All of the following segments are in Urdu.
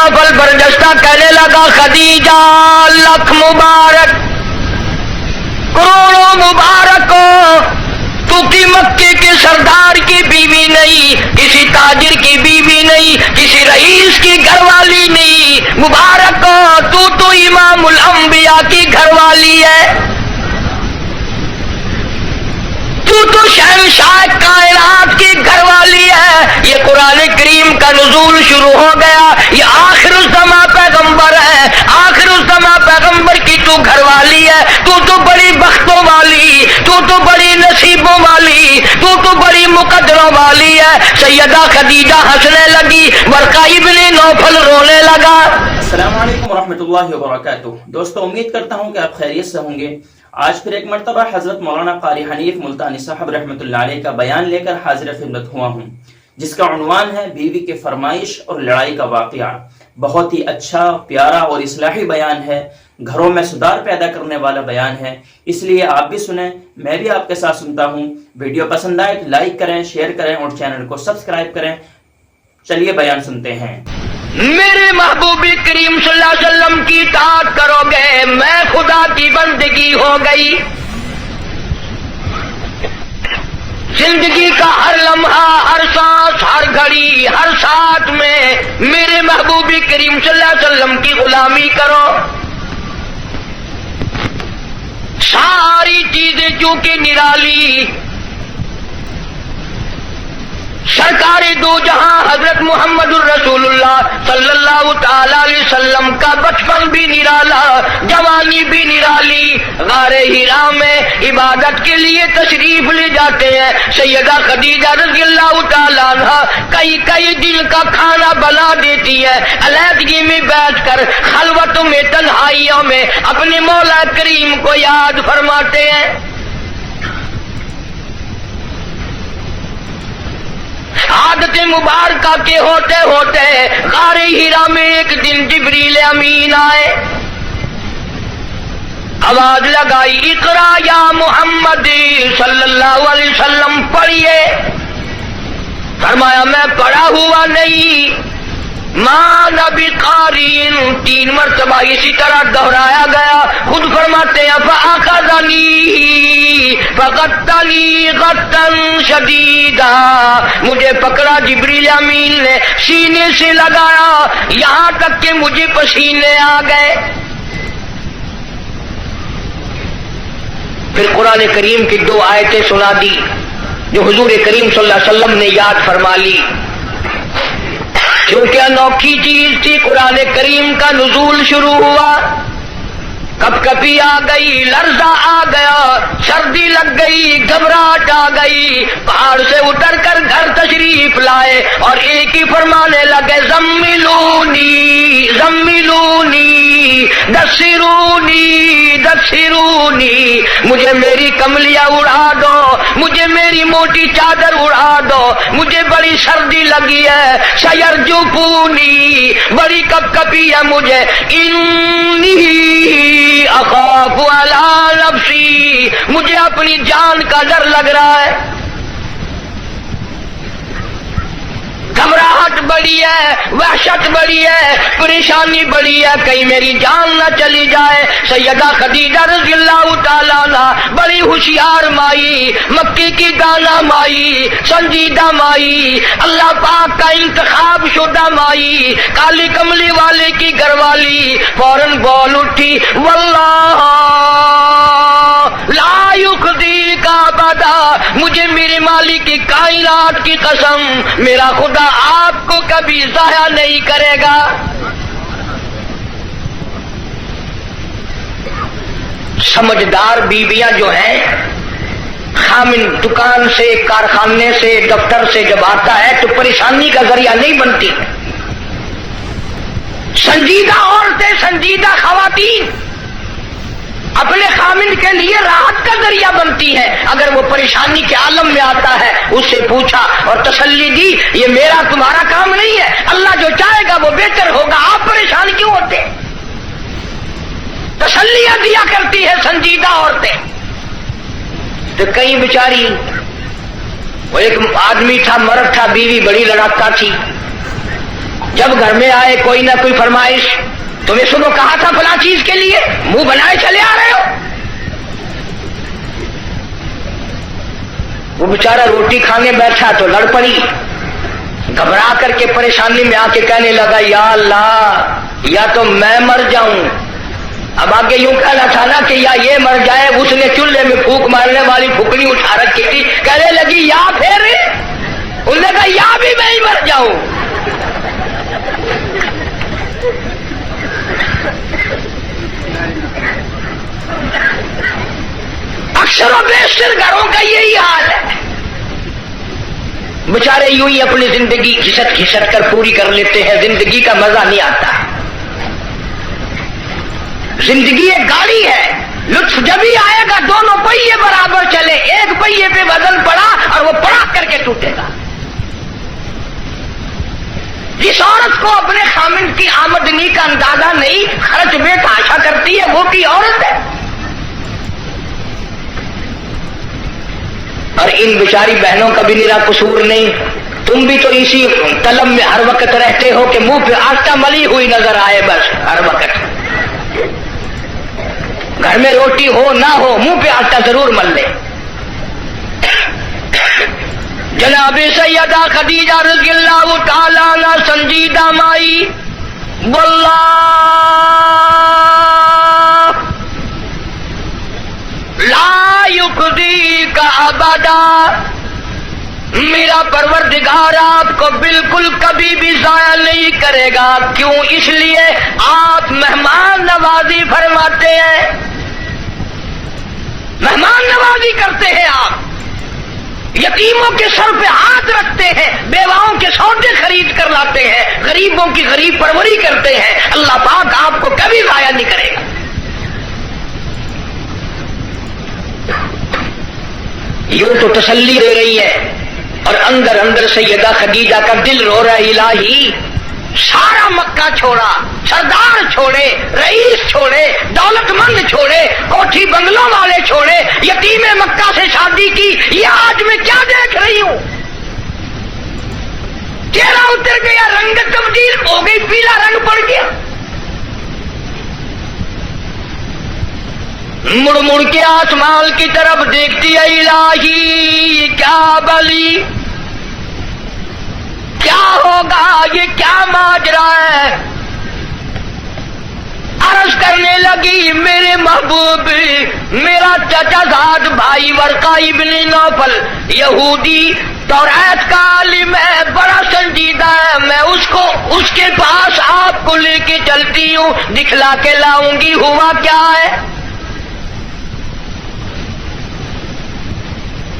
نوفل برجستہ کہنے لگا خدیجہ لاکھ مبارک، کروڑوں مبارک ہو، تو کی مکے کے سردار کی بیوی نہیں، کسی تاجر کی بیوی نہیں، کسی رئیس کی گھر والی نہیں، مبارک ہو، تو امام الانبیاء کی گھر والی ہے، تو شہنشاہ کائنات کی گھر والی ہے۔ یہ قرآن کریم کا نزول شروع ہو گیا، یہ آخر الزماں پیغمبر ہے، آخر الزماں پیغمبر کی تو گھر والی ہے، تو بڑی بختوں والی، تو بڑی نصیبوں والی، تو بڑی مقدروں والی ہے۔ سیدہ خدیجہ ہنسنے لگی، ورقہ ابن نوفل رونے لگا۔ السلام علیکم ورحمۃ اللہ وبرکاتہ۔ دوستو امید کرتا ہوں کہ آپ خیریت سے ہوں گے۔ آج پھر ایک مرتبہ حضرت مولانا قاری حنیف ملتانی صاحب رحمۃ اللہ علیہ کا بیان لے کر حاضر خدمت ہوا ہوں، جس کا عنوان ہے بیوی کے فرمائش اور لڑائی کا واقعہ۔ بہت ہی اچھا، پیارا اور اصلاحی بیان ہے، گھروں میں سدھار پیدا کرنے والا بیان ہے، اس لیے آپ بھی سنیں، میں بھی آپ کے ساتھ سنتا ہوں۔ ویڈیو پسند آئے تو لائک کریں، شیئر کریں اور چینل کو سبسکرائب کریں۔ چلیے بیان سنتے ہیں۔ میرے محبوب کریم صلی اللہ علیہ وسلم کی اطاعت کرو گے، میں خدا کی بندگی ہو گئی۔ زندگی کا ہر لمحہ، ہر سانس، ہر گھڑی، ہر ساتھ میں میرے محبوب کریم صلی اللہ علیہ وسلم کی غلامی کرو۔ ساری چیزیں چونکہ نرالی، سرکار دو جہاں حضرت محمد الرسول اللہ صلی اللہ تعالی علیہ وسلم کا بچپن بھی نرالا، جوانی بھی نرالی، غار حرا میں عبادت کے لیے تشریف لے جاتے ہیں۔ سیدہ خدیجہ رضی اللہ تعالی عنہا کئی دن کا کھانا بنا دیتی ہے، علیحدگی میں بیٹھ کر خلوتوں میں، تنہائیوں میں اپنے مولا کریم کو یاد فرماتے ہیں۔ عادت مبارکہ کے ہوتے ہوتے غار حرا میں ایک دن جبریل امین آئے، آواز لگائی اقرا یا محمد صلی اللہ علیہ وسلم، پڑھیے۔ فرمایا میں پڑھا ہوا نہیں، ماں نبی قارئ، 3 مرتبہ اسی طرح دہرایا گیا۔ خود فرماتے ہیں فاخذنی فغطنی غطا شدیدا، مجھے پکڑا جبریل امین نے، سینے سے لگایا یہاں تک کہ مجھے پسینے آ گئے۔ پھر قرآن کریم کی 2 آیتیں سنا دی جو حضور کریم صلی اللہ علیہ وسلم نے یاد فرما لی، کیونکہ انوکھی چیز تھی۔ قرآن کریم کا نزول شروع ہوا، کب کبھی آ گئی، لرزہ آ گیا، سردی لگ گئی، گھبراہٹ آ گئی، پہاڑ سے اتر کر گھر تشریف لائے اور ایک ہی فرمانے لگے زملونی زملونی دثرونی دثرونی، مجھے میری کملیاں اڑا دو، مجھے میری موٹی چادر اڑا دو، مجھے بڑی سردی لگی ہے، سیرجفونی، بڑی کپ کپی ہے مجھے، انی اخاف علی نفسی، مجھے اپنی جان کا ڈر لگ رہا ہے، گھبراہٹ بڑی ہے، وحشت بڑی ہے، پریشانی بڑی ہے، کہیں میری جان نہ چلی جائے۔ سیدہ خدیجہ رضی اللہ تعالیٰ عنہ بڑی ہوشیار مائی، مکی کی دانا مائی، سنجیدہ مائی، اللہ پاک کا انتخاب شدہ مائی، کالی کملی والے کی گھر والی، فوراً بول اٹھی واللہ لا یخزیک ابدا، مجھے میرے مالک کی کائنات کی قسم، میرا خدا آپ کو کبھی ضائع نہیں کرے گا۔ سمجھدار بیویاں جو ہیں، خامن دکان سے، کارخانے سے، دفتر سے جب آتا ہے تو پریشانی کا ذریعہ نہیں بنتی۔ سنجیدہ عورتیں، سنجیدہ خواتین اپنے خامن کے لیے راحت کا ذریعہ بنتی ہے۔ اگر وہ پریشانی کے عالم میں آتا ہے، اس سے پوچھا اور تسلی دی، یہ میرا تمہارا کام نہیں ہے، اللہ جو چاہے گا وہ بہتر ہوگا، آپ پریشان کیوں ہوتے؟ تسلیاں دیا کرتی ہے سنجیدہ عورتیں۔ تو کئی بیچاری، وہ ایک آدمی تھا، مرد تھا، بیوی بڑی لڑاکا تھی، جب گھر میں آئے کوئی نہ کوئی فرمائش، تمہیں صبح کہا تھا فلاں چیز کے لیے، منہ بنائے چلے آ رہے ہو۔ وہ بیچارہ روٹی کھانے بیٹھا تو لڑ پڑی، گھبرا کر کے پریشانی میں آ کے کہنے لگا یا اللہ یا تو میں مر جاؤں۔ اب آگے یوں کہنا تھا نا کہ یا یہ مر جائے، اس نے چولہے میں پھونک مارنے والی پھوکڑی اٹھا رکھی تھی، کہنے لگی یا پھر، انہوں نے کہا یا بھی میں ہی مر جاؤں۔ اکثر و بیشتر گھروں کا یہی حال ہے، بیچارے یوں ہی اپنی زندگی گھسٹ گھسٹ کر پوری کر لیتے ہیں، زندگی کا مزہ نہیں آتا۔ زندگی ایک گاڑی ہے، لطف جب ہی آئے گا دونوں پہیے برابر چلے، ایک پہیے پہ وزن پڑا اور وہ پڑا کر کے ٹوٹے گا۔ جس عورت کو اپنے خامند کی آمدنی کا اندازہ نہیں، خرچ میں تاشا کرتی ہے، وہ کی عورت ہے۔ اور ان بیچاری بہنوں کا بھی میرا قصور نہیں، تم بھی تو اسی طلب میں ہر وقت رہتے ہو کہ منہ پہ آٹا ملی ہوئی نظر آئے، بس ہر وقت گھر میں روٹی ہو نہ ہو منہ پہ آٹا ضرور مل لے۔ جناب سیدہ خدیجہ رضی اللہ تعالی عنہ سنجیدہ مائی، واللہ لا یخزیک ابدا، میرا پروردگار آپ کو بالکل کبھی بھی ضائع نہیں کرے گا۔ کیوں؟ اس لیے آپ مہمان نوازی فرماتے ہیں، مہمان نوازی کرتے ہیں، آپ یتیموں کے سر پہ ہاتھ رکھتے ہیں، بیواؤں کے سودے خرید کر لاتے ہیں، غریبوں کی غریب پروری کرتے ہیں۔ اللہ پاک آپ کو کبھی ضائع نہیں کرے گا۔ یوں تو تسلی دے رہی ہے اور اندر اندر سیدہ خدیجہ کا دل رو رہا ہے، الہی سارا مکہ چھوڑا، سردار چھوڑے، رئیس چھوڑے، دولت مند چھوڑے، کوٹھی بنگلوں والے چھوڑے، یتیم مکہ سے شادی کی، یہ آج میں کیا دیکھ رہی ہوں؟ چہرہ اتر گیا، رنگ تبدیل ہو گئی، پیلا رنگ پڑ گیا۔ مڑ مڑ کے آسمان کی طرف دیکھتی ہے، الہی کیا بلی، کیا ہوگا، یہ کیا ماجرا ہے؟ عرض کرنے لگی، میرے محبوب، میرا چچا زاد بھائی ورقہ ابن نوفل یہودی توریت کا عالم ہے، بڑا سنجیدہ ہے، میں اس کے پاس آپ کو لے کے چلتی ہوں، دکھلا کے لاؤں گی ہوا کیا ہے۔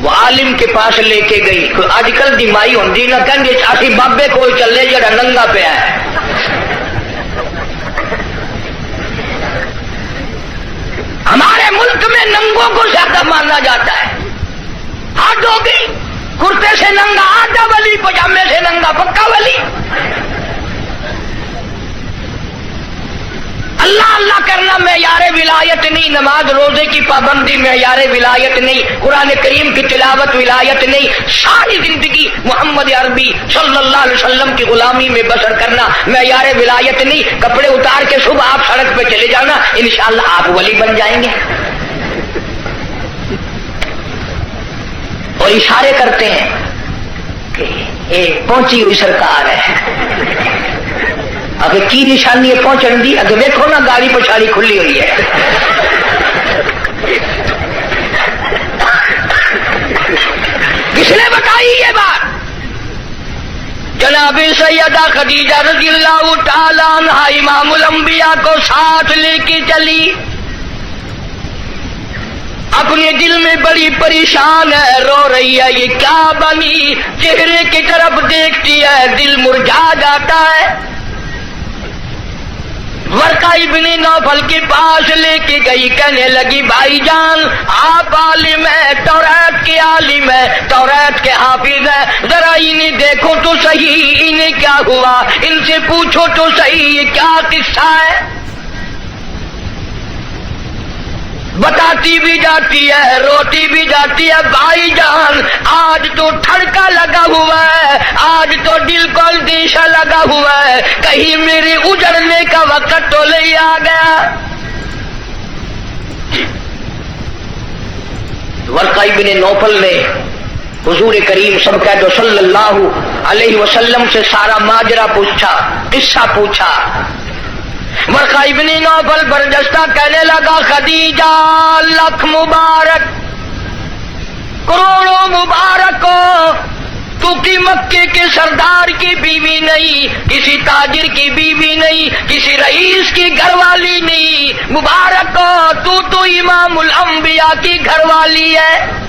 وہ عالم کے پاس لے کے گئی۔ آج کل دی مائی ہوندی نہ کہیں گے اسی بابے کو چلے جڑا ننگا پیا ہے۔ ہمارے ملک میں ننگوں کو زیادہ مانا جاتا ہے۔ حد ہو گئی، کرتے سے ننگا آدھا ولی، پجامے سے ننگا پکا ولی۔ اللہ اللہ کرنا معیار ولایت نہیں، نماز روزے کی پابندی معیار ولایت نہیں، قرآن کریم کی تلاوت ولایت نہیں، ساری زندگی محمد عربی صلی اللہ علیہ وسلم کی غلامی میں بسر کرنا معیار ولایت نہیں۔ کپڑے اتار کے صبح آپ سڑک پہ چلے جانا، انشاءاللہ آپ ولی بن جائیں گے۔ اور اشارے کرتے ہیں کہ ایک پہنچی ہوئی سرکار ہے، اگر کی نشانی ہے پہنچن دی، اگر دیکھو نا گاڑی پچھاڑی کھلی ہوئی ہے۔ کس نے بتائی یہ بات؟ جناب سیدہ خدیجہ رضی اللہ تعالی عنہا امام الانبیاء کو ساتھ لے کے چلی، اپنے دل میں بڑی پریشان ہے، رو رہی ہے، یہ کیا بنی؟ چہرے کی طرف دیکھتی ہے، دل مرجھا جاتا ہے۔ ورقہ ابن نوفل کے پاس لے کے گئی، کہنے لگی بھائی جان آپ عالم ہیں، توریت کے عالم ہیں، توریت کے حافظ ہیں، ذرا انہیں دیکھو تو صحیح، انہیں کیا ہوا، ان سے پوچھو تو صحیح، یہ کیا قصہ ہے؟ بتاتی بھی جاتی ہے، روتی بھی جاتی ہے، بھائی جان آج تو ٹھڑکا لگا ہوا ہے، آج تو دل کو اندیشہ لگا ہوا ہے، کہیں میری اجڑنے کا وقت تو نہیں آ گیا۔ ورقہ ابن نوفل نے حضور کریم صلی اللہ علیہ وسلم سے سارا ماجرا پوچھا، قصہ پوچھا۔ ورقہ ابن نوفل برجستہ کہنے لگا خدیجہ لاکھ مبارک، کروڑوں مبارک ہو، تو کی مکے کے سردار کی بیوی نہیں، کسی تاجر کی بیوی نہیں، کسی رئیس کی گھر والی نہیں، مبارک ہو، تو امام الانبیاء کی گھر والی ہے،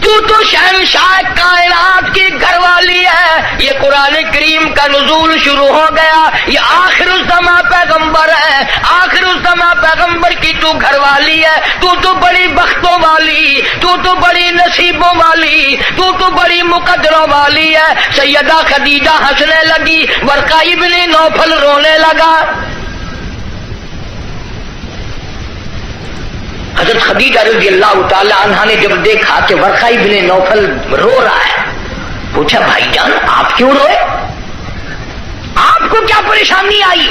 تو شہنشاہ کائنات کی گھر والی ہے۔ یہ قرآن کریم کا نزول شروع ہو گیا، یہ آخر الزماں پیغمبر ہے، آخر الزماں پیغمبر کی تو گھر والی ہے، تو بڑی بختوں والی، تو بڑی نصیبوں والی، تو بڑی مقدروں والی ہے۔ سیدہ خدیجہ ہنسنے لگی، ورقہ ابن نوفل رونے لگا۔ حضرت خدیجہ رضی اللہ تعالی عنہا نے جب دیکھا کہ ورقہ ابن نوفل رو رہا ہے، پوچھا بھائی جان آپ کیوں روئے، آپ کو کیا پریشانی آئی؟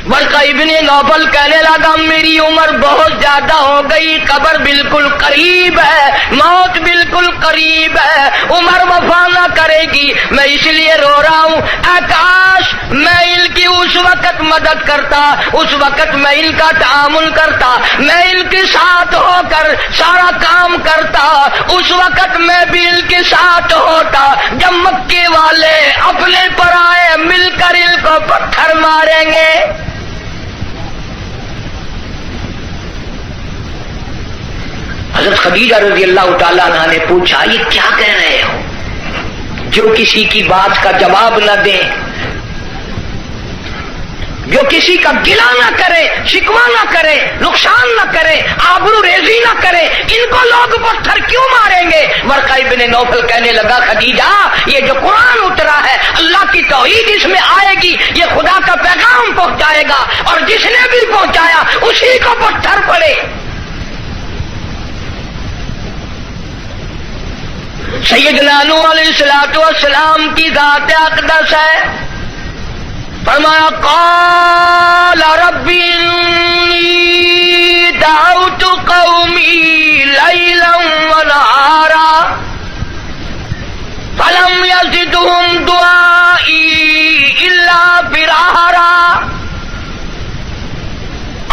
ورقہ ابن نوفل کہنے لگا میری عمر بہت زیادہ ہو گئی، قبر بالکل قریب ہے، موت بالکل قریب ہے، عمر وفا نہ کرے گی، میں اس لیے رو رہا ہوں۔ اے کاش میں ان کی اس وقت مدد کرتا، اس وقت میں ان کا تعامل کرتا، میں ان کے ساتھ ہو کر سارا کام کرتا، اس وقت میں بھی ان کے ساتھ ہوتا جب مکے والے اپنے پر آئے مل کر ان کو پتھر ماریں گے۔ حضرت خدیجہ رضی اللہ تعالیٰ عنہ نے پوچھا یہ کیا کہہ رہے ہو، جو کسی کی بات کا جواب نہ دیں، جو کسی کا گلہ نہ کرے، شکوہ نہ کرے، نقصان نہ کرے، آبرو ریزی نہ کرے، ان کو لوگ پتھر کیوں ماریں گے؟ ورقہ ابن نوفل کہنے لگا خدیجہ یہ جو قرآن اترا ہے اللہ کی توحید اس میں آئے گی، یہ خدا کا پیغام پہنچائے گا، اور جس نے بھی پہنچایا اسی کو پتھر پڑے۔ سیدنا نوح علیہ السلام کی ذات اقدس ہے، فرمایا قال رب انی دعوت قومی لیلا ونہارا فلم یزدہم دعائی الا فرارا۔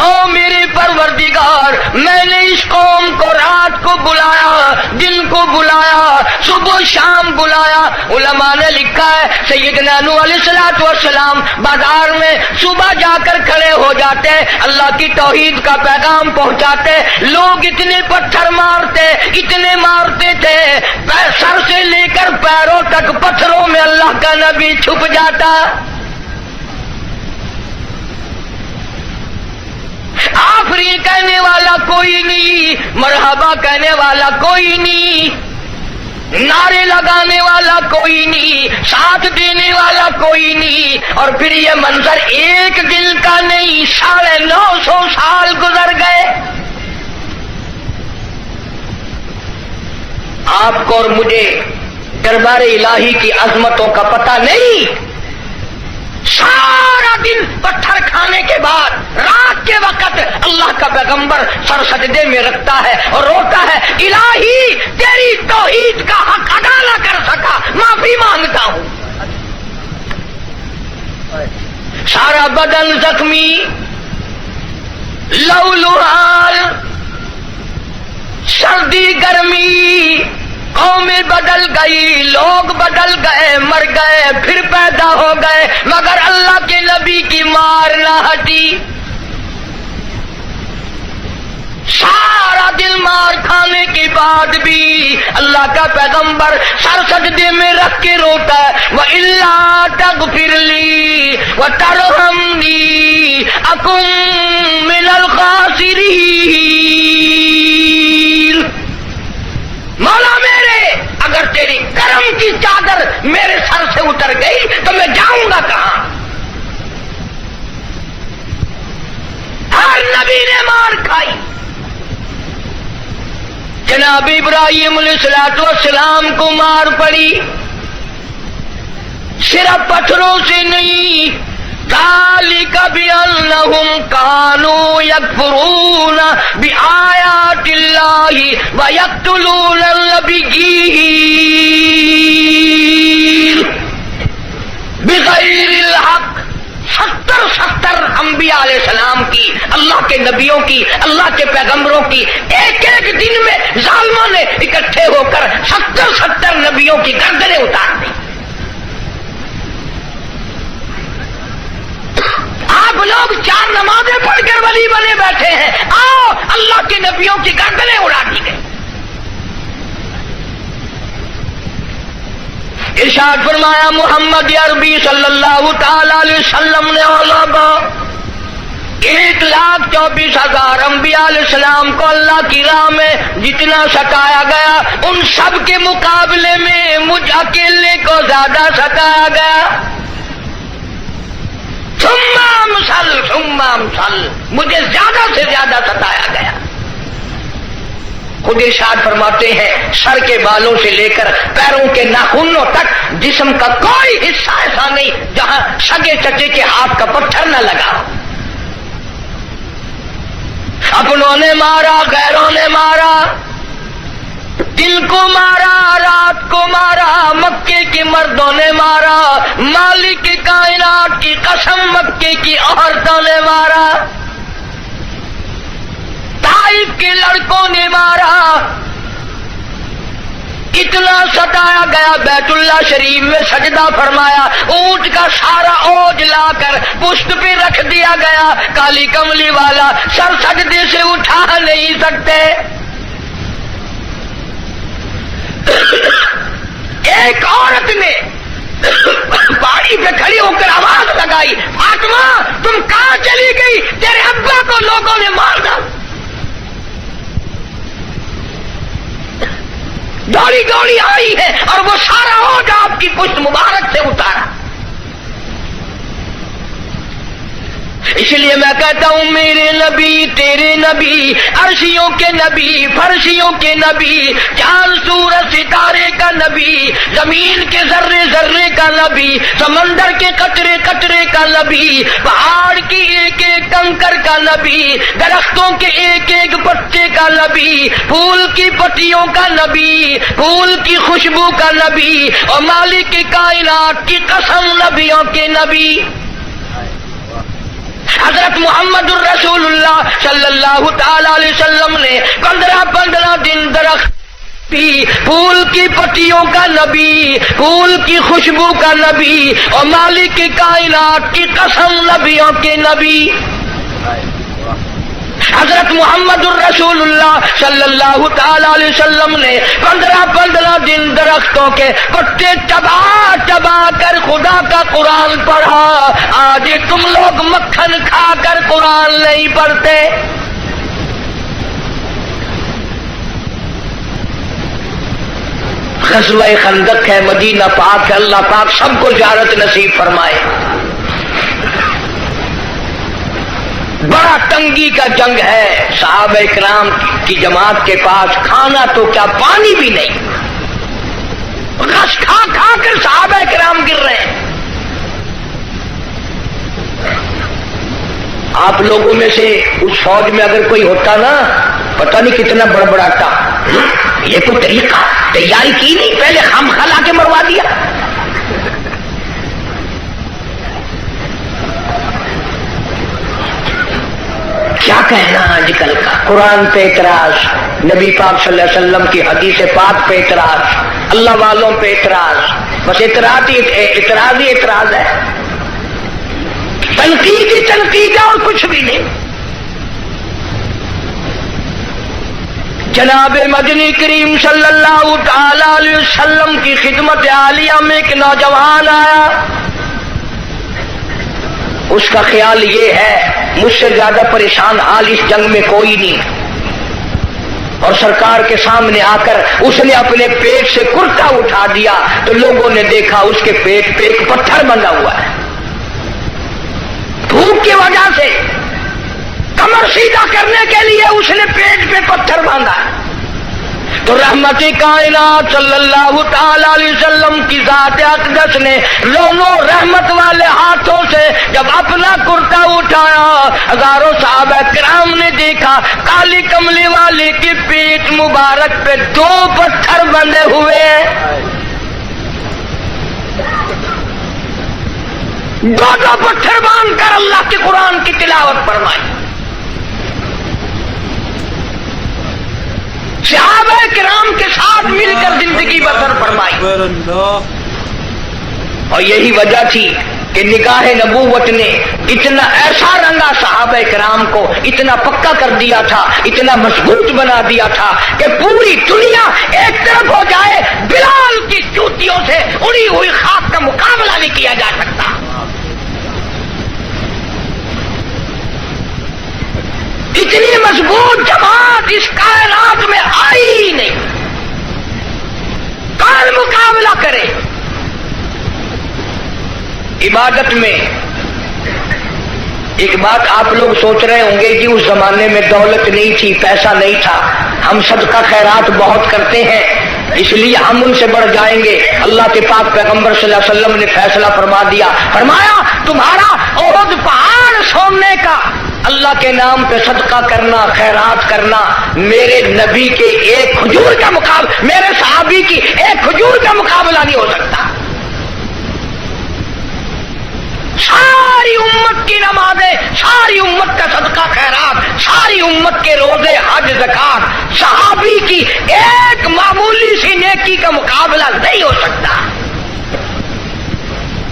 او میرے پروردگار میں نے اس قوم کو رات کو بلایا، دن کو بلایا، صبح شام بلایا۔ علماء نے لکھا ہے سیدنا نوح علیہ السلام بازار میں صبح جا کر کھڑے ہو جاتے، اللہ کی توحید کا پیغام پہنچاتے، لوگ اتنے پتھر مارتے، اتنے مارتے تھے، سر سے لے کر پیروں تک پتھروں میں اللہ کا نبی چھپ جاتا۔ آفرین کہنے والا کوئی نہیں، مرحبا کہنے والا کوئی نہیں، نعرے لگانے والا کوئی نہیں، ساتھ دینے والا کوئی نہیں، اور پھر یہ منظر ایک دن کا نہیں، 950 سال گزر گئے۔ آپ کو اور مجھے دربار الہی کی عظمتوں کا پتہ نہیں۔ سارا دن پتھر کھانے کے بعد رات کے وقت اللہ کا پیغمبر سر سجدے میں رکھتا ہے اور روتا ہے الہی تیری توحید کا حق ادا نہ کر سکا، معافی مانگتا ہوں۔ سارا بدن زخمی، لہولہال، سردی گرمی، قومیں بدل گئی، لوگ بدل گئے، مر گئے، پھر پیدا ہو گئے، مگر اللہ کے نبی کی مار نہ ہٹی۔ سارا دن مار کھانے کے بعد بھی اللہ کا پیغمبر سر سجدے میں رکھ کے روتا ہے وَإِلَّا تَغْفِرْ لِي وَتَرْحَمْنِي أَكُن مِّنَ الْخَاسِرِينَ۔ مولا میرے اگر تیری کرم کی چادر میرے سر سے اتر گئی تو میں جاؤں گا کہاں؟ نبی نے مار کھائی. جناب ابراہیم علیہ السلام کو مار پڑی، صرف پتھروں سے نہیں. ذالک بأنہم کانوا یکفرون بآیات اللہ ویقتلون النبیین بغیر الحق. 70 انبیاء علیہ السلام کی، اللہ کے نبیوں کی، اللہ کے پیغمبروں کی ایک ایک دن میں ظالموں نے اکٹھے ہو کر 70 نبیوں کی گردنیں اتار دی. آپ لوگ 4 نمازیں پڑھ کر ولی بنے بیٹھے ہیں، آؤ اللہ کے نبیوں کی گردنیں اڑا دی گئی. ارشاد فرمایا محمد عربی صلی اللہ تعالی علیہ وسلم نے 1,24,000 انبیاء علیہ السلام کو اللہ کی راہ میں جتنا ستایا گیا، ان سب کے مقابلے میں مجھ اکیلے کو زیادہ ستایا گیا. ثم امثل، مجھے زیادہ سے زیادہ ستایا گیا. خود ارشاد فرماتے ہیں سر کے بالوں سے لے کر پیروں کے ناخنوں تک جسم کا کوئی حصہ ایسا نہیں جہاں سگے چچے کے ہاتھ کا پتھر نہ لگا. اپنوں نے مارا، غیروں نے مارا، دن کو مارا، رات کو مارا، مکے کے مردوں نے مارا، مالک کائنات کی قسم مکے کی عورتوں نے مارا، طائف کے لڑکوں نے مارا. اتنا ستایا گیا بیت اللہ شریف میں سجدہ فرمایا، اونٹ کا سارا اوج لا کر پشت پہ رکھ دیا گیا. کالی کملی والا سر سجدے سے اٹھا نہیں سکتے. ایک عورت نے پہاڑی پہ کھڑی ہو کر آواز لگائی، فاطمہ تم کہاں چلی گئی؟ تیرے ابا کو لوگوں نے مار ڈالا. دوڑی دوڑی آئی ہے اور وہ سارا اوج آپ کی پشت مبارک سے اتارا. اس لیے میں کہتا ہوں میرے نبی، تیرے نبی، عرشیوں کے نبی، فرشیوں کے نبی، چاند سورج ستارے کا نبی، زمین کے ذرے ذرے کا نبی، سمندر کے قطرے قطرے کا نبی، پہاڑ کی ایک ایک کنکر کا نبی، درختوں کے ایک ایک پتے کا نبی، پھول کی پتیوں کا نبی، پھول کی خوشبو کا نبی، اور مالک کی کائنات کی قسم نبیوں کے نبی. حضرت محمد الرسول اللہ صلی اللہ تعالی علیہ وسلم نے 15 دن درخت پی، پھول کی پتیوں کا نبی، پھول کی خوشبو کا نبی، اور مالک کی کائنات کی قسم نبیوں کے نبی. حضرت محمد الرسول اللہ صلی اللہ تعالی علیہ وسلم نے 15 دن درختوں کے پتے چبا کر خدا کا قرآن پڑھا. آج تم لوگ مکھن کھا کر قرآن نہیں پڑھتے. غزوہ خندق ہے، مدینہ پاک ہے، اللہ پاک سب کو زیارت نصیب فرمائے. بڑا تنگی کا جنگ ہے، صحابہ اکرام کی جماعت کے پاس کھانا تو کیا پانی بھی نہیں، غش کھا کھا کر صحابہ اکرام گر رہے ہیں. آپ لوگوں میں سے اس فوج میں اگر کوئی ہوتا نا، پتہ نہیں کتنا بڑبڑاتا. یہ کوئی طریقہ تیاری کی نہیں، پہلے خام خلا کے مروا دیا. کیا کہنا آج کل کا، قرآن پہ اعتراض، نبی پاک صلی اللہ علیہ وسلم کی حدیث پاک پہ اعتراض، اللہ والوں پہ اعتراض. بس اعتراض ہی اعتراض ہے، تنقید ہی تنقید ہے اور کچھ بھی نہیں. جناب مدنی کریم صلی اللہ تعالی علیہ وسلم کی خدمت عالیہ میں ایک نوجوان آیا. اس کا خیال یہ ہے مجھ سے زیادہ پریشان حال اس جنگ میں کوئی نہیں، اور سرکار کے سامنے آ کر اس نے اپنے پیٹ سے کرتا اٹھا دیا تو لوگوں نے دیکھا اس کے پیٹ پہ ایک پتھر بندھا ہوا ہے. دھوپ کی وجہ سے کمر سیدھا کرنے کے لیے اس نے پیٹ پہ پتھر باندھا، تو رحمت کائنات صلی اللہ تعالی علیہ وسلم کی ذات اقدس نے دونوں رحمت والے ہاتھوں سے جب اپنا کرتا اٹھایا، ہزاروں صحابہ کرام نے دیکھا کالی کملی والی کی پیٹھ مبارک پہ 2 پتھر بندھے ہوئے ہیں، 2 پتھر باندھ کر اللہ کے قرآن کی تلاوت فرمائی۔ صحابہ کرام کے ساتھ مل کر زندگی بسر فرمائی، اور یہی وجہ تھی کہ نگاہ نبوت نے اتنا ایسا رنگا صحابہ کرام کو، اتنا پکا کر دیا تھا، اتنا مضبوط بنا دیا تھا کہ پوری دنیا ایک طرف ہو جائے، بلال کی جوتیوں سے اڑی ہوئی خاک کا مقابلہ نہیں کیا جا سکتا۔ اتنی مضبوط جماعت اس کائنات میں آئی ہی نہیں، کون مقابلہ کرے؟ عبادت میں ایک بات آپ لوگ سوچ رہے ہوں گے کہ اس زمانے میں دولت نہیں تھی، پیسہ نہیں تھا، ہم صدقہ خیرات بہت کرتے ہیں اس لیے ہم ان سے بڑھ جائیں گے۔ اللہ کے پاک پیغمبر صلی اللہ علیہ وسلم نے فیصلہ فرما دیا، فرمایا تمہارا احد پہاڑ سونے کا اللہ کے نام پہ صدقہ کرنا، خیرات کرنا، میرے نبی کے ایک کھجور کا مقابلہ، میرے صحابی کی ایک کھجور کا مقابلہ نہیں ہو سکتا۔ ساری امت کی نمازیں، ساری امت کا صدقہ خیرات، ساری امت کے روزے، حج، زکات، صحابی کی ایک معمولی سی نیکی کا مقابلہ نہیں ہو سکتا۔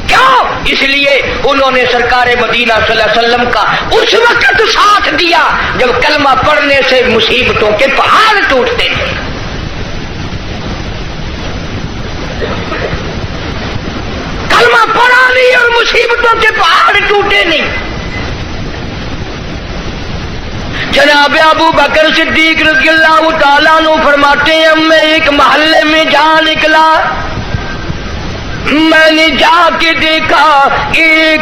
کیوں؟ اس لیے انہوں نے سرکار مدینہ صلی اللہ علیہ وسلم کا اس وقت ساتھ دیا جب کلمہ پڑھنے سے مصیبتوں کے پہاڑ ٹوٹتے تھے۔ کلمہ پڑھا نہیں اور مصیبتوں کے پہاڑ ٹوٹے نہیں۔ جناب ابو بکر صدیق رضی اللہ تعالیٰ عنہ فرماتے ہیں میں ایک محلے میں جا نکلا، میں نے جا کے دیکھا ایک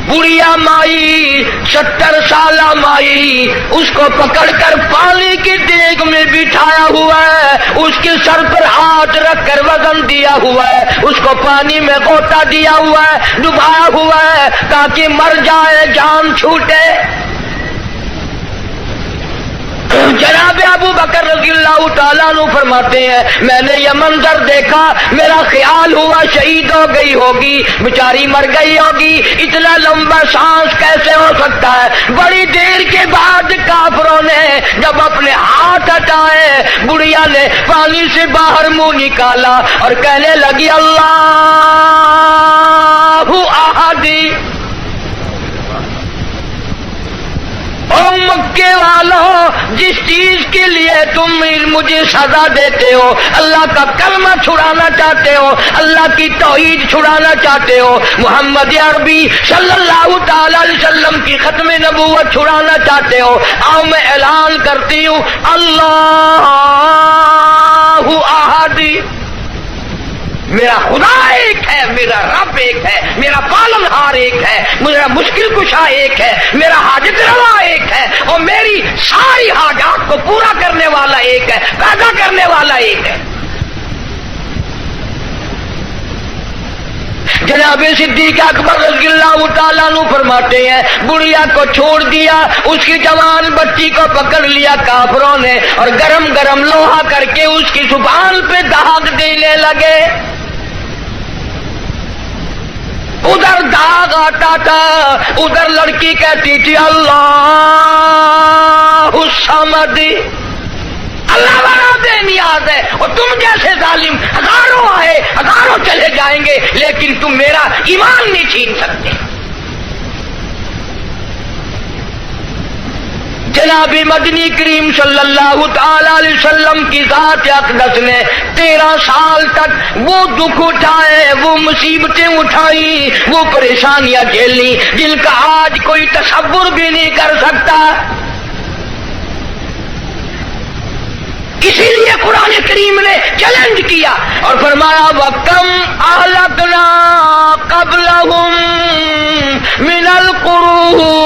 بڑھیا مائی، 70 سالہ مائی، اس کو پکڑ کر پانی کی دیگ میں بٹھایا ہوا ہے، اس کے سر پر ہاتھ رکھ کر وزن دیا ہوا ہے، اس کو پانی میں غوطہ دیا ہوا ہے، ڈبایا ہوا ہے تاکہ مر جائے، جان چھوٹے۔ جناب ابو بکر رضی اللہ تعالیٰ عنہ فرماتے ہیں میں نے یہ منظر دیکھا، میرا خیال ہوا شہید ہو گئی ہوگی، بیچاری مر گئی ہوگی، اتنا لمبا سانس کیسے ہو سکتا ہے؟ بڑی دیر کے بعد کافروں نے جب اپنے ہاتھ ہٹائے، بڑھیا نے پانی سے باہر منہ نکالا اور کہنے لگی اللہ احدی، او مکے والوں جس چیز کے لیے تم مجھے سزا دیتے ہو، اللہ کا کلمہ چھڑانا چاہتے ہو، اللہ کی توحید چھڑانا چاہتے ہو، محمد عربی صلی اللہ تعالی علیہ وسلم کی ختم نبوت چھڑانا چاہتے ہو، آؤ میں اعلان کرتی ہوں اللہ احد، میرا خدا ایک ہے، میرا رب ایک ہے، میرا پالنہار ایک ہے، میرا مشکل کشا ایک ہے، میرا حاجت روا ایک ہے، اور میری ساری حاجات کو پورا کرنے والا ایک ہے، پیدا کرنے والا ایک ہے۔ جناب صدیق اکبر رضی اللہ تعالیٰ عنہ فرماتے ہیں بڑھیا کو چھوڑ دیا، اس کی جوان بچی کو پکڑ لیا کافروں نے اور گرم گرم لوہا کر کے اس کی زبان پہ داغ دینے لگے، ادھر داغ آتا تھا، ادھر لڑکی کہتی تھی اللہ الصمد، اللہ بڑا بے نیاز ہے، اور تم جیسے ظالم ہزاروں آئے ہزاروں چلے جائیں گے لیکن تم میرا ایمان نہیں چھین سکتے۔ جناب مدنی کریم صلی اللہ تعالی علیہ وسلم کی ذات اقدس نے 13 سال تک وہ دکھ اٹھائے، وہ مصیبتیں اٹھائی، وہ پریشانیاں جھیلی جن کا آج کوئی تصور بھی نہیں کر سکتا۔ اسی لیے قرآن کریم نے چیلنج کیا اور فرمایا وَكَمْ أَهْلَكْنَا قَبْلَهُمْ مِنَ الْقُرُونِ،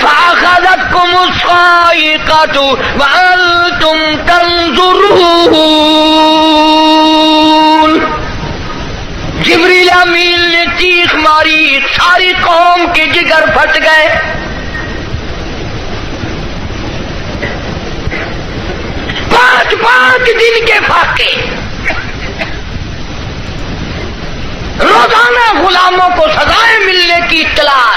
فَأَخَذَتْكُمُ الصَّاعِقَةُ وَأَنْتُمْ تَنْظُرُونَ، جبریل امین نے چیخ ماری، ساری قوم کے جگر پھٹ گئے۔ پانچ دن کے فاقے، روزانہ غلاموں کو سزائیں ملنے کی اطلاع۔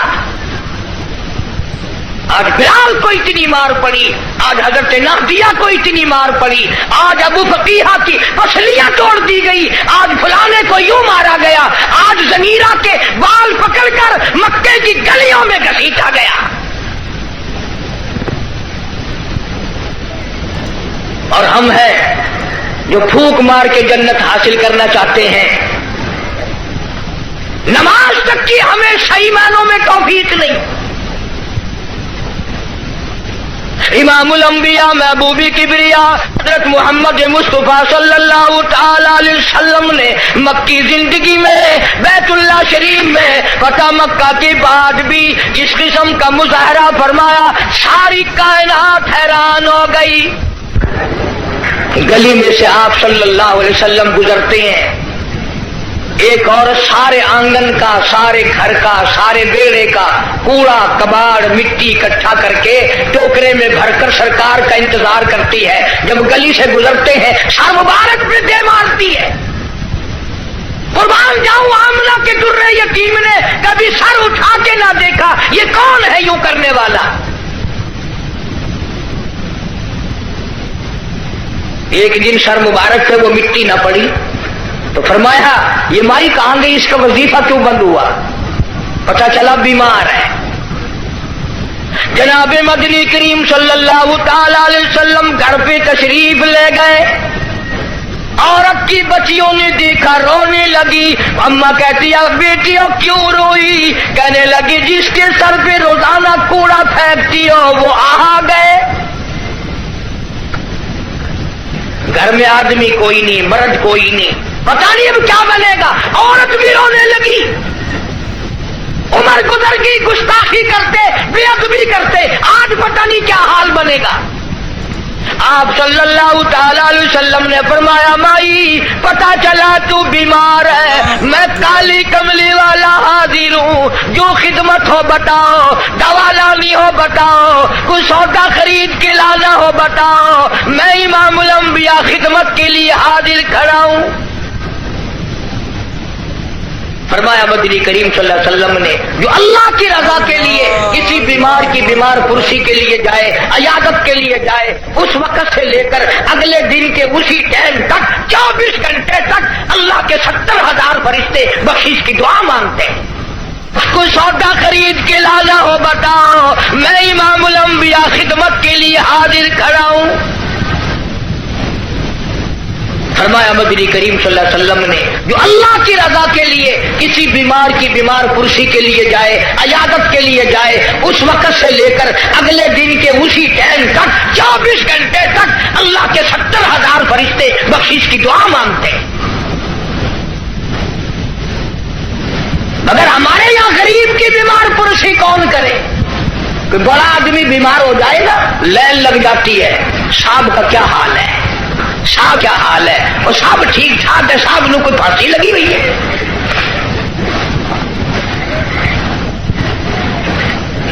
آج بلال کو اتنی مار پڑی، آج حضرت نادیہ کو اتنی مار پڑی، آج ابو فقیہہ کی پسلیاں توڑ دی گئی، آج فلانے کو یوں مارا گیا، آج زنیرہ کے بال پکڑ کر مکے کی گلیوں میں گھسیٹا گیا۔ اور ہم ہیں جو پھونک مار کے جنت حاصل کرنا چاہتے ہیں، نماز تک کی ہمیں صحیح معنوں میں توفیق نہیں۔ امام الانبیاء محبوب کبریا حضرت محمد مصطفیٰ صلی اللہ تعالی علیہ وسلم نے مکی زندگی میں بیت اللہ شریف میں فتح مکہ کے بعد بھی جس قسم کا مظاہرہ فرمایا، ساری کائنات حیران ہو گئی۔ گلی میں سے آپ صلی اللہ علیہ وسلم گزرتے ہیں، ایک عورت سارے آنگن کا، سارے گھر کا، سارے بیڑے کا کوڑا کباڑ مٹی اکٹھا کر کے ٹوکرے میں بھر کر سرکار کا انتظار کرتی ہے۔ جب گلی سے گزرتے ہیں سر مبارک پہ دے مارتی ہے۔ قربان جاؤں آمنہ کے درے یتیم نے کبھی سر اٹھا کے نہ دیکھا، یہ کون ہے یوں کرنے والا؟ ایک دن سر مبارک پہ وہ مٹی نہ پڑی تو فرمایا یہ مائی کہاں گئی، اس کا وظیفہ کیوں بند ہوا؟ پتہ چلا بیمار ہے۔ جناب مدنی کریم صلی اللہ تعالی علیہ وسلم گھر پہ تشریف لے گئے، عورت کی بچیوں نے دیکھا، رونے لگی۔ اماں کہتی ہے بیٹیوں کیوں روئی؟ کہنے لگی جس کے سر پہ روزانہ کوڑا پھینکتی ہو وہ آ گئے۔ گھر میں آدمی کوئی نہیں، مرد کوئی نہیں، پتہ نہیں اب کیا بنے گا۔ عورت بھی رونے لگی۔ عمر گزر گئی، گستاخی کرتے، بے ادبی کرتے، آج پتہ نہیں کیا حال بنے گا۔ آپ صلی اللہ تعالی علیہ وسلم نے فرمایا مائی پتہ چلا تو بیمار ہے، میں کالی کملی والا حاضر ہوں، جو خدمت ہو بتاؤ، دوا لانی ہو بتاؤ، کوئی سودا خرید کے لانا ہو بتاؤ، میں امام الانبیاء خدمت کے لیے حاضر کھڑا ہوں۔ فرمایا مدنی کریم صلی اللہ علیہ وسلم نے جو اللہ کی رضا کے لیے کسی بیمار کی بیمار پرسی کے لیے جائے، عیادت کے لیے جائے، اس وقت سے لے کر اگلے دن کے اسی ٹائم تک 24 گھنٹے تک اللہ کے 70,000 فرشتے بخشش کی دعا مانگتے ہیں۔ کوئی سودا خرید کے لانا ہو بتاؤ، میں امام الانبیاء خدمت کے لیے حاضر کھڑا ہوں۔ فرمایا مدنی کریم صلی اللہ علیہ وسلم نے جو اللہ کی رضا کے لیے کسی بیمار کی بیمار پرسی کے لیے جائے، عیادت کے لیے جائے، اس وقت سے لے کر اگلے دن کے اسی ٹائم تک 24 گھنٹے تک اللہ کے 70,000 فرشتے بخشش کی دعا مانگتے ہیں۔ مگر ہمارے یہاں غریب کی بیمار پرسی کون کرے؟ کوئی بڑا آدمی بیمار ہو جائے نا، لائن لگ جاتی ہے، صاحب کا کیا حال ہے، صاحب کیا حال ہے، اور صاحب ٹھیک ٹھاک ہے، صاحب نے کوئی پھانسی لگی ہوئی ہے۔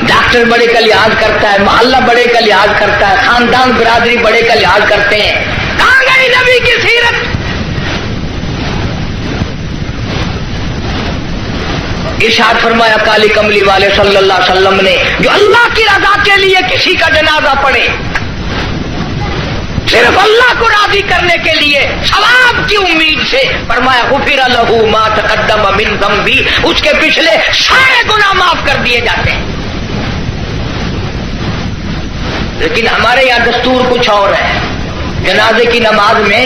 ڈاکٹر بڑے کا لحاظ کرتا ہے، محلہ بڑے کا لحاظ کرتا ہے، خاندان برادری بڑے کا لحاظ کرتے ہیں۔ کہاں گئی نبی کی سیرت؟ ارشاد فرمایا کالی کملی والے صلی اللہ علیہ وسلم نے جو اللہ کی رضا کے لیے کسی کا جنازہ پڑھے، صرف اللہ کو راضی کرنے کے لیے ثواب کی امید سے، فرمایا غفر لہ ما تقدم من ذنبی، اس کے پچھلے سارے گناہ معاف کر دیے جاتے ہیں۔ لیکن ہمارے یہاں دستور کچھ اور ہے۔ جنازے کی نماز میں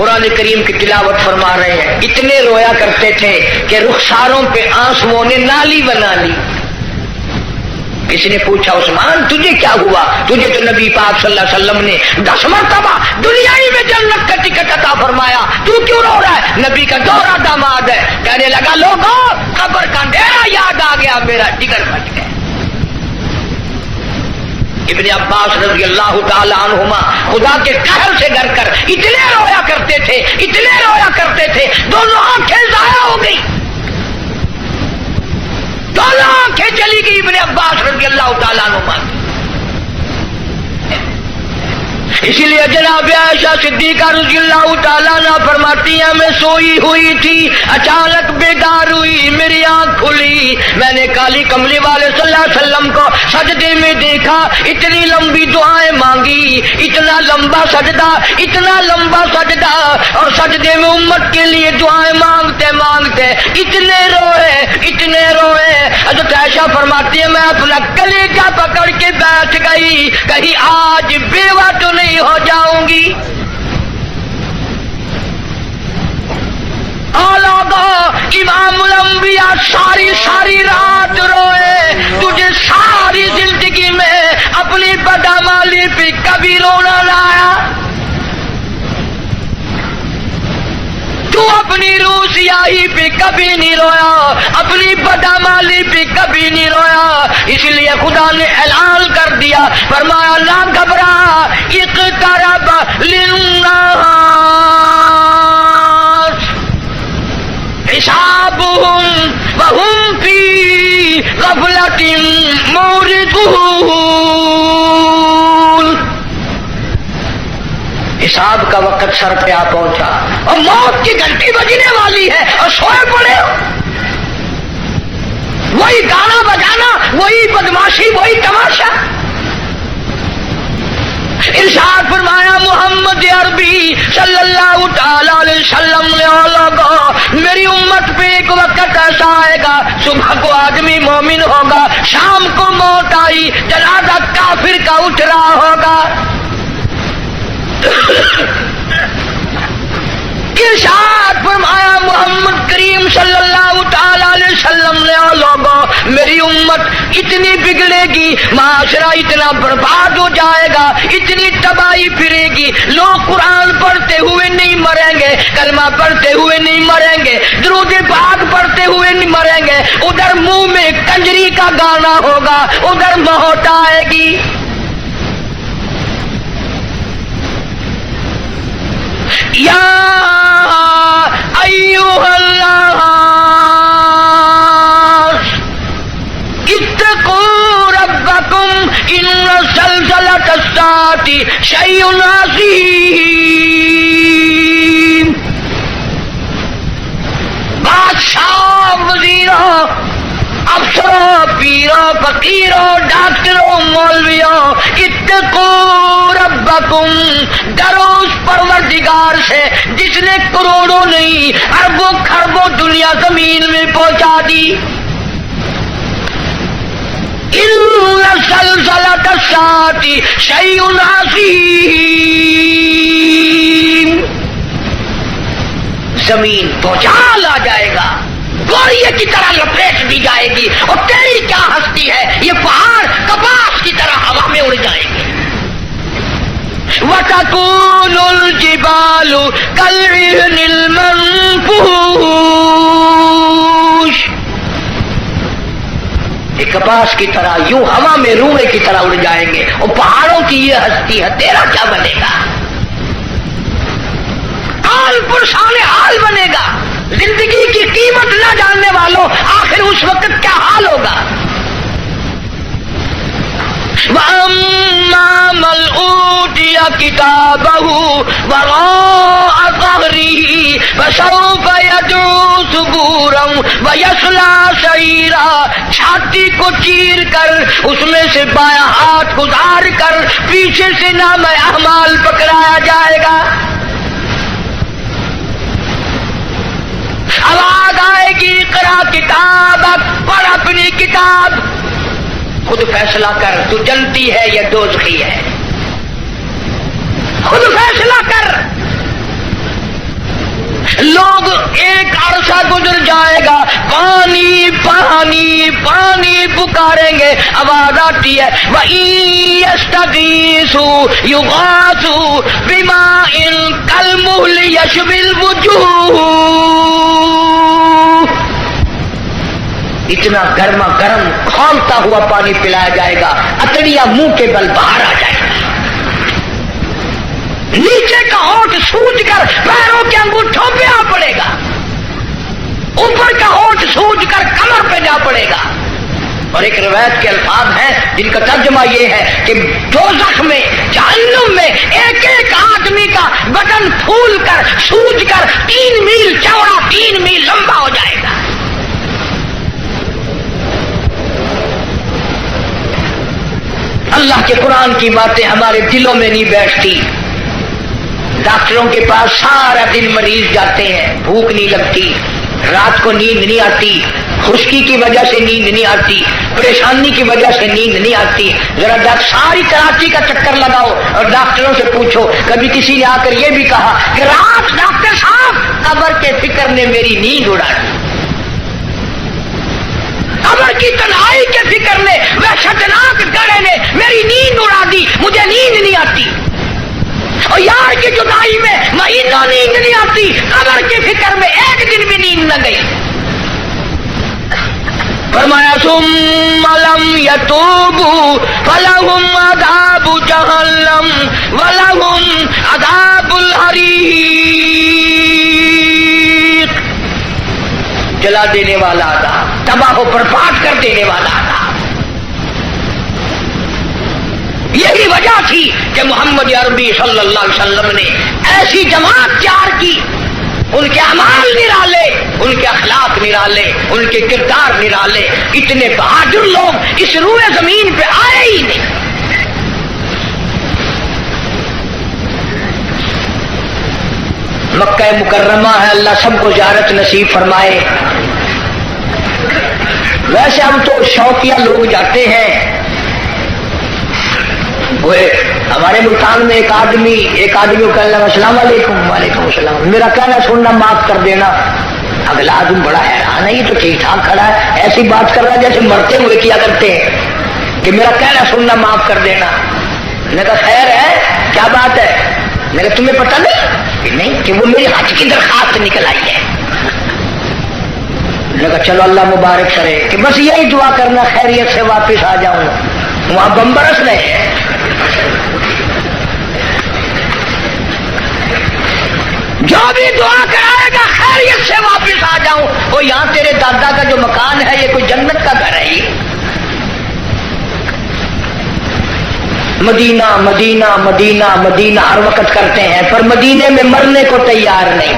قرآن کریم کی تلاوت فرما رہے ہیں، اتنے رویا کرتے تھے کہ رخساروں پہ آنسوؤں نے نالی بنا لی۔ کسی نے پوچھا عثمان تجھے کیا ہوا؟ تجھے تو نبی پاک صلی اللہ علیہ وسلم نے 10 مرتبہ دنیائی میں جنت کا ٹکٹ عطا فرمایا، تو کیوں رو رہا ہے؟ نبی کا دوہرا داماد ہے۔ کہنے لگا لوگوں قبر کا ڈیرا یاد آ گیا، میرا جگر پھٹ گیا۔ ابن عباس رضی اللہ تعالی عنہما خدا کے قہر سے ڈر کر اتنے رویا کرتے تھے، اتنے رویا کرتے تھے، دونوں آنکھیں ضائع ہو گئی، دونوں آنکھیں چلی گئی ابن عباس رضی اللہ تعالیٰ عنہما۔ اسی لیے جناب عائشہ صدیقہ رضی اللہ تعالیٰ عنہ فرماتی ہیں میں سوئی ہوئی تھی، اچانک بیدار ہوئی، میری آنکھ کھلی، میں نے کالی کملی والے صلی اللہ علیہ وسلم کو سجدے میں دیکھا، اتنی لمبی دعائیں مانگی، اتنا لمبا سجدہ، اتنا لمبا سجدہ، اور سجدے میں امت کے لیے دعائیں مانگتے مانگتے اتنے روئے، اتنے روئے۔ حضرت عائشہ فرماتی ہے میں اپنا کلیجہ پکڑ کے بیٹھ گئی، کہیں آج بیوہ تو نہیں ہو جاؤں گی۔ امام الانبیاء ساری رات روئے، تجھے ساری زندگی میں اپنی بدعمالی پہ کبھی رونا نہ آیا؟ تو اپنی روح سیاہی پہ کبھی نہیں رویا، اپنی بدعمالی پہ کبھی نہیں رویا، اس لیے خدا نے اعلان کر دیا، فرمایا نہ گھبرا، اقترب للناس حسابهم وهم في غفلة معرضون۔ حساب کا وقت سر پہ آ پہنچا اور موت کی گھنٹی بجنے والی ہے اور سوئے پڑے ہو، وہی گانا بجانا، وہی بدماشی، وہی تماشا۔ ارشاد فرمایا محمد عربی صلی اللہ تعالی علیہ وسلم نے لوگوں میری امت پہ ایک وقت ایسا آئے گا، صبح کو آدمی مومن ہوگا، شام کو موت آئی جنازہ کافر کا اٹھ رہا ہوگا۔ ارشاد فرمایا محمد کریم صلی اللہ تعالی علیہ وسلم نے لوگوں میری امت اتنی بگڑے گی، معاشرہ اتنا برباد ہو جائے گا، اتنی تباہی پھرے گی، لوگ قرآن پڑھتے ہوئے نہیں مریں گے، کلمہ پڑھتے ہوئے نہیں مریں گے، درود پاک پڑھتے ہوئے نہیں مریں گے، ادھر منہ میں کنجری کا گانا ہوگا، ادھر موت آئے گی۔ یا ایھا الناس اتقوا ربکم ان زلزلۃ الساعۃ شیء عظیم۔ بادشاہ، وزیروں، افسروں، پیروں، فقیروں، ڈاکٹروں، مولویوں، اتقوا ربکم، ڈرو اس پروردگار سے جس نے کروڑوں نہیں اربوں خربوں دنیا زمین میں پہنچا دی۔ ان زلزلۃ الساعۃ شیء عظیم، زمین بھوچال آ جائے گا، گوریے کی طرح لپیٹ دی جائے گی، اور تیری کیا ہستی ہے، یہ پہاڑ کپاس کی طرح ہوا میں اڑ جائیں گے۔ وَتَكُونُ الْجِبَالُ كَالْعِهْنِ الْمَنفُوشِ، یہ کپاس کی طرح یوں ہوا میں روئے کی طرح اڑ جائیں گے، اور پہاڑوں کی یہ ہستی ہے، تیرا کیا بنے گا؟ حال پرسان حال بنے گا۔ زندگی کی قیمت نہ جاننے والوں آخر اس وقت کیا حال ہوگا؟ وَأَمَّا مَنْ أُوتِيَ كِتَابَهُ وَرَاءَ ظَهْرِهِ فَسَوْفَ يَدْعُو ثُبُورًا وَيَصْلَىٰ سَعِيرًا، چھاتی کو چیر کر اس میں سے بایاں ہاتھ گزار کر پیچھے سے نام اعمال پکڑایا جائے گا۔ آواز آئے گی اقرا کتابک، پڑھ اپنی کتاب، خود فیصلہ کر تو جنتی ہے یا دوزخی ہے، خود فیصلہ کر۔ لوگ ایک عرصہ گزر جائے گا، پانی پانی پانی پکاریں گے، آواز آتی ہے وَإِن يَسْتَغِيثُوا يُغَاثُوا بِمَاءٍ كَالْمُهْلِ يَشْوِي الْوُجُوهَ، اتنا گرما گرم کھولتا ہوا پانی پلایا جائے گا، اتڑیاں منہ کے بل باہر آ جائے گا، نیچے کا ہونٹ سوج کر پیروں کے انگوٹھوں پہ آ پڑے گا، اوپر کا ہونٹ سوج کر کمر پہ جا پڑے گا۔ اور ایک روایت کے الفاظ ہیں جن کا ترجمہ یہ ہے کہ دوزخ میں، جہنم میں ایک ایک آدمی کا بدن پھول کر سوج کر 3 میل چوڑا 3 میل لمبا ہو جائے گا۔ اللہ کے قرآن کی باتیں ہمارے دلوں میں نہیں بیٹھتی۔ ڈاکٹروں کے پاس سارا دن مریض جاتے ہیں، بھوک نہیں لگتی، رات کو نیند نہیں آتی، خشکی کی وجہ سے نیند نہیں آتی، پریشانی کی وجہ سے نیند نہیں آتی۔ ذرا ساری کراچی کا چکر لگاؤ اور ڈاکٹروں سے پوچھو، کبھی کسی نے آ کر یہ بھی کہا کہ رات ڈاکٹر صاحب قبر کے فکر نے میری نیند اڑا دی، قبر کی تنہائی کے فکر نے، وحشتناک گڑھے نے میری نیند اڑا دی، مجھے نیند نہیں آتی، اور یار کی جدائی میں مہینوں نیند نہیں آتی، قبر کی فکر میں ایک دن بھی نیند نہ گئی۔ فرمایا ثم لم يتوبوا فلهم عذاب جہنم ولهم عذاب الحریق، جلا دینے والا عذاب، تباہ و برباد کر دینے والا عذاب۔ یہی وجہ تھی کہ محمد عربی صلی اللہ علیہ وسلم نے ایسی جماعت تیار کی، ان کے اعمال نرالے، ان کے اخلاق نرالے، ان کے کردار نرالے، اتنے بہادر لوگ اس روئے زمین پہ آئے ہی نہیں۔ مکہ مکرمہ ہے، اللہ سب کو زیارت نصیب فرمائے۔ ویسے ہم تو شوقیہ لوگ جاتے ہیں۔ ہمارے ملتان میں ایک آدمی کو کہنے لگا السلام علیکم، وعلیکم السلام، میرا کہنا سننا معاف کر دینا۔ اگلا آدمی بڑا حیران ہے، یہ تو ٹھیک ٹھاک کھڑا ہے، ایسی بات کر رہا ہے جیسے مرتے ہوئے کیا کرتے ہیں کہ میرا کہنا سننا معاف کر دینا۔ میں نے کہا خیر ہے، کیا بات ہے؟ میں نے کہا تمہیں پتہ نہیں کہ وہ میری حج کی درخواست نکل آئی ہے۔ میں نے کہا چلو اللہ مبارک کرے، کہ بس یہی دعا کرنا خیریت سے واپس آ جاؤں۔ وہاں بم برس رہے ہیں۔ جو بھی دعا کرائے گا خیریت سے واپس آ جاؤں۔ وہ یہاں تیرے دادا کا جو مکان ہے یہ کوئی جنت کا گھر ہے ہی؟ مدینہ مدینہ مدینہ مدینہ ہر وقت کرتے ہیں، پر مدینے میں مرنے کو تیار نہیں۔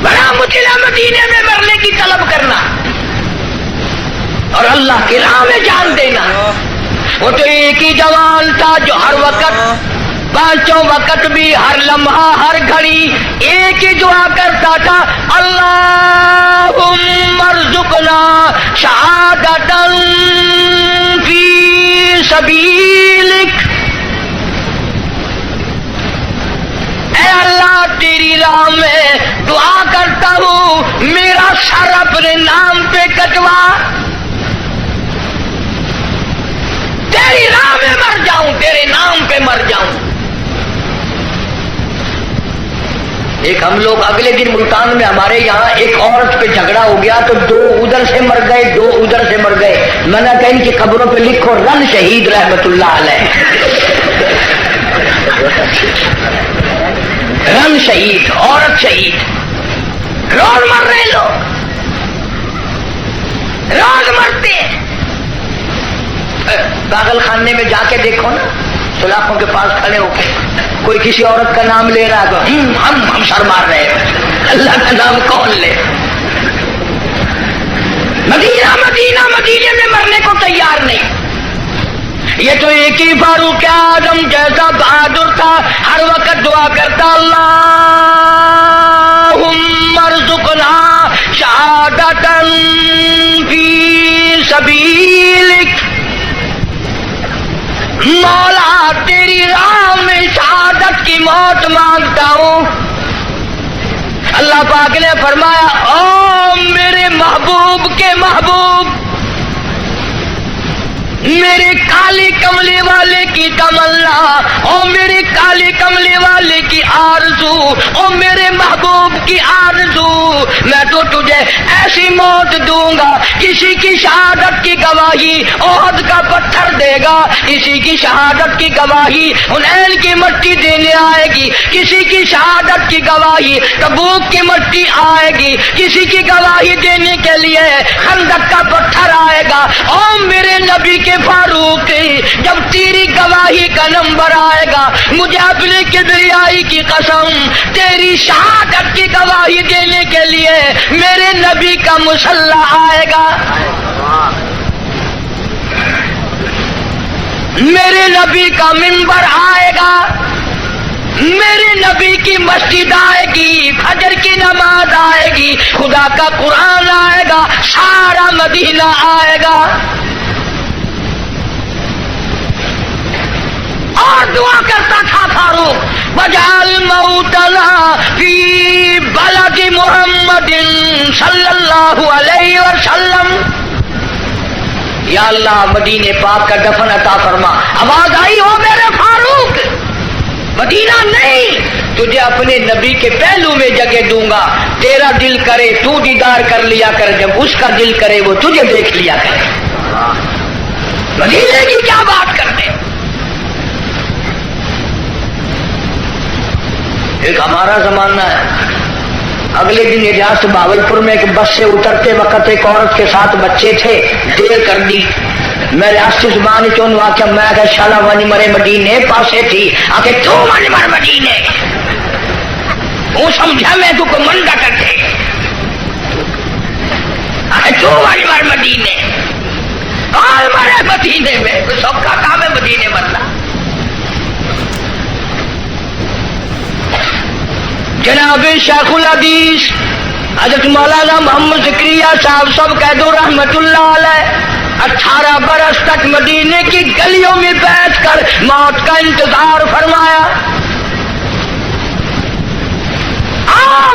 بڑا مشکل ہے مدینے میں مرنے کی طلب کرنا اور اللہ کی راہ میں جان دینا۔ وہ تو ایک ہی جوان تھا جو ہر وقت، پانچوں وقت بھی، ہر لمحہ ہر گھڑی ایک ہی دعا کرتا تھا، اللہم ارزقنا شہادتا فی سبیلک، اے اللہ تیری راہ میں دعا کرتا ہوں میرا سر اپنے نام پہ کٹوا، تیری راہ میں مر جاؤں، تیرے نام پہ مر جاؤں۔ ایک ہم لوگ اگلے دن ملتان میں ہمارے یہاں ایک عورت پہ جھگڑا ہو گیا تو 2 ادھر سے مر گئے، 2 ادھر سے مر گئے۔ میں نے کہا ان کی قبروں پہ لکھو رن شہید رحمت اللہ علیہ، رن شہید، عورت شہید، روز مر رہے لوگ، روز مرتے ہیں۔ پاگل خانے میں جا کے دیکھو نا، سلاخوں کے پاس کھڑے ہو کے کوئی کسی عورت کا نام لے رہا ہے تو ہم سر مار رہے ہیں، اللہ کا نام کون لے؟ مدینہ مدینہ مدینے میں مرنے کو تیار نہیں۔ یہ تو ایک ہی فاروق اعظم جیسا بہادر تھا، ہر وقت دعا کرتا اللہم ارزقنا شہادتا فی سبیلک، مولا تیری راہ میں شہادت کی موت مانگتا ہوں، اللہ پاک نے فرمایا او میرے محبوب کے محبوب، میرے کالی کملی والے کی تمنا، او میرے کالی کملی والے کی آرزو، او میرے محبوب کی آرزو، میں تو تجھے ایسی موت دوں گا، کسی کی شہادت کی گواہی احد کا پتھر دے گا، کسی کی شہادت کی گواہی حنین کی مٹی دینے آئے گی، کسی کی شہادت کی گواہی تبوک کی مٹی آئے گی، کسی کی گواہی دینے کے لیے خندق کا پتھر آئے گا۔ او میرے نبی کے فاروق، جب تیری گواہی کا نمبر آئے گا، مجھے اپنے کبریائی کی قسم، تیری شہادت کی گواہی دینے کے لیے میرے نبی کا مسلح آئے گا، میرے نبی کا منبر آئے گا، میرے نبی کی مسجد آئے گی، فجر کی نماز آئے گی، خدا کا قرآن آئے گا، سارا مدینہ آئے گا۔ اور دعا کرتا تھا فاروق، وجعل موتنا فی بلد محمد صلی اللہ علیہ وسلم، یا اللہ مدینے پاک کا دفن عطا فرما۔ آواز آئی ہو میرے فاروق، مدینہ نہیں، تجھے اپنے نبی کے پہلو میں جگہ دوں گا، تیرا دل کرے تو دیدار کر لیا کر، جب اس کا دل کرے وہ تجھے دیکھ لیا کرے۔ مدینے کی کیا بات کرتے۔ ایک ہمارا زمانہ ہے، اگلے دن ریاست بہاولپور میں ایک بس سے اترتے وقت ایک عورت کے ساتھ بچے تھے، دیر کر دی، میں ریاست زبان چون واقعہ میں کہ شالا ونی مرے مدینے پاسے تھی، آکے تو ونی مر مدینے، وہ سمجھا میں تو کو منڈا کرتے، آکے تو ونی مر مدینے، کال مرے مدینے میں، سب کا کام ہے مدینے مرنا۔ جناب شیخ الحدیث حضرت مولانا محمد زکریا صاحب سب کہہ دو رحمت اللہ علیہ، 18 برس تک مدینے کی گلیوں میں بیٹھ کر موت کا انتظار فرمایا۔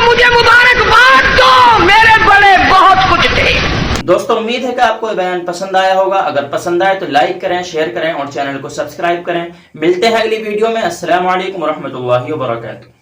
مجھے مبارکباد دو، میرے بڑے بہت کچھ تھے۔ دوستو امید ہے کہ آپ کو یہ بیان پسند آیا ہوگا، اگر پسند آئے تو لائک کریں، شیئر کریں اور چینل کو سبسکرائب کریں۔ ملتے ہیں اگلی ویڈیو میں۔ السلام علیکم ورحمۃ اللہ وبرکاتہ۔